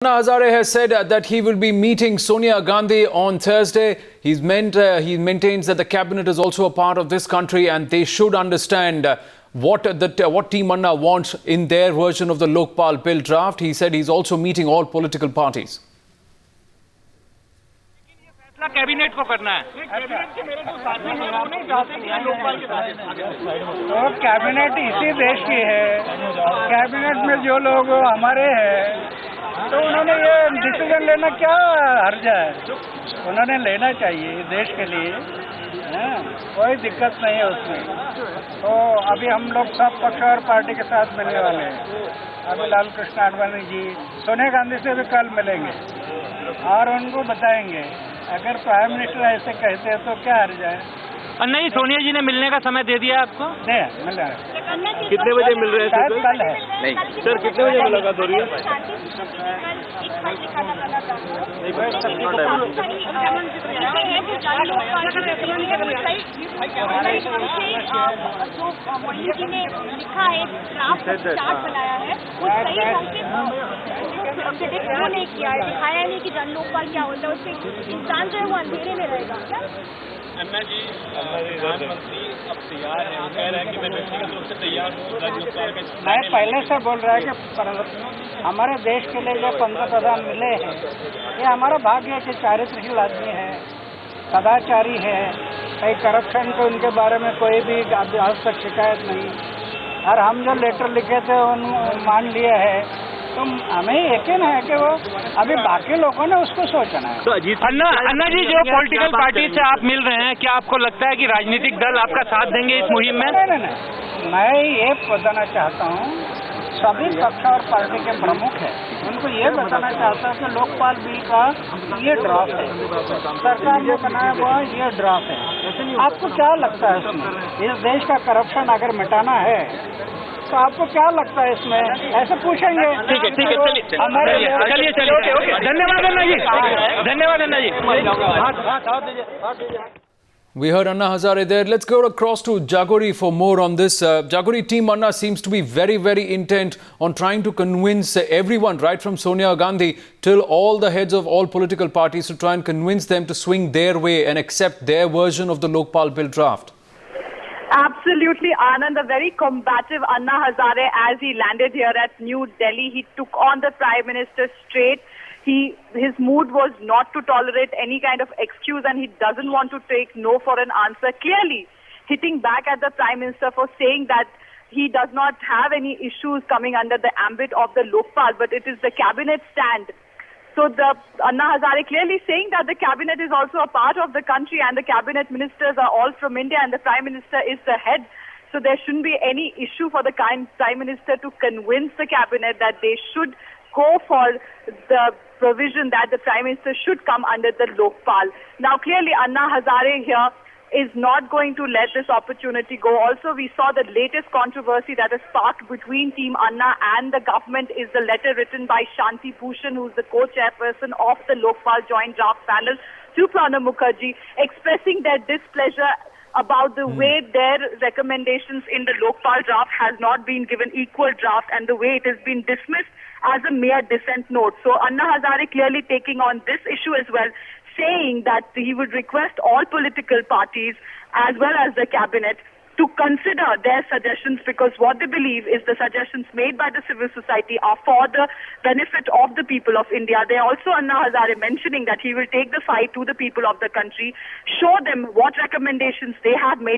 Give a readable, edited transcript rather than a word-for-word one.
Anna Hazare has said that he will be meeting Sonia Gandhi on Thursday. He maintains that the cabinet is also a part of this country and they should understand what Team Anna wants in their version of the Lokpal bill draft. He said he's also meeting all political parties. Cabinet को करना है। तो cabinet इसी देश की है। Cabinet में जो लोग हमारे हैं तो उन्होंने ये डिसीजन लेना क्या हर्ज है, उन्होंने लेना चाहिए देश के लिए। कोई दिक्कत नहीं है उसमें। तो अभी हम लोग सब पक्ष और पार्टी के साथ मिलने वाले हैं। अभी लाल कृष्ण आडवाणी जी सोनिया गांधी से भी कल मिलेंगे और उनको बताएंगे अगर प्राइम मिनिस्टर ऐसे कहते हैं तो क्या हर्ज है। अन्ना जी, सोनिया जी ने मिलने का समय दे दिया आपको? नहीं, मिल रहा है। कितने बजे मिल रहे हैं? कल है। नहीं सर, कितने बजे मुलाकात हो रही है? लिखा है चार्ट बनाया है वो सही नहीं किया है, दिखाया नहीं कि जन लोकपाल क्या होता है। उससे इंसान जो है वो अंधेरे में रहेगा। अन्ना जी, प्रधानमंत्री अब तैयार है, वो कह रहे हैं कि मैं व्यक्तिगत रूप से तैयार हूँ राज्य लोकपाल के। मैं पहले से बोल रहा है कि हमारे देश के लिए जो पंद्रह प्रधान मिले हैं ये हमारा भाग्य है कि चारित्रशील आदमी है, सदाचारी है, कहीं करप्शन के उनके बारे में कोई भी आज तक शिकायत नहीं। और हम जो लेटर लिखे थे उन मान लिए है तो हमें यकीन है कि वो अभी बाकी लोगों ने उसको सोचना है। तो अजीत अन्ना जी, जो पॉलिटिकल पार्टी से आप मिल रहे हैं, क्या आपको लगता है कि राजनीतिक दल आपका साथ देंगे इस मुहिम में? नहीं, मैं ये बताना चाहता हूँ सभी पक्ष और पार्टी के प्रमुख हैं, उनको ये बताना चाहता हूँ कि लोकपाल बिल का ये ड्राफ्ट है, सरकार ने बनाया हुआ ये ड्राफ्ट है। आपको क्या लगता है इसमें? इस देश का करप्शन अगर मिटाना है तो आपको क्या लगता है इसमें? ऐसे पूछेंगे। ठीक है, चलिए, ओके। धन्यवाद अन्ना जी, धन्यवाद अन्ना जी। We heard Anna Hazare there. Let's go across to Jagori for more on this. Jagori, Team Anna seems to be very, very intent on trying to convince everyone, right from Sonia Gandhi till all the heads of all political parties, to try and convince them to swing their way and accept their version of the Lokpal bill draft. Absolutely, Anand. A very combative Anna Hazare as he landed here at New Delhi. He took on the Prime Minister straight. His mood was not to tolerate any kind of excuse and he doesn't want to take no for an answer. Clearly hitting back at the Prime Minister for saying that he does not have any issues coming under the ambit of the Lokpal, but it is the cabinet stand. So the Anna Hazare clearly saying that the cabinet is also a part of the country and the cabinet ministers are all from India and the Prime Minister is the head. So there shouldn't be any issue for the Prime Minister to convince the cabinet that they should go for the provision that the Prime Minister should come under the Lokpal. Now clearly Anna Hazare here is not going to let this opportunity go. Also, we saw the latest controversy that has sparked between Team Anna and the government is the letter written by Shanti Bhushan, who is the co-chairperson of the Lokpal Joint Draft Panel, to Pranab Mukherjee, expressing their displeasure about the way their recommendations in the Lokpal draft has not been given equal draft and the way it has been dismissed as a mere dissent note. So Anna Hazare clearly taking on this issue as well, saying that he would request all political parties as well as the cabinet to consider their suggestions, because what they believe is the suggestions made by the civil society are for the benefit of the people of India. They also, Anna Hazare, mentioning that he will take the fight to the people of the country, show them what recommendations they have made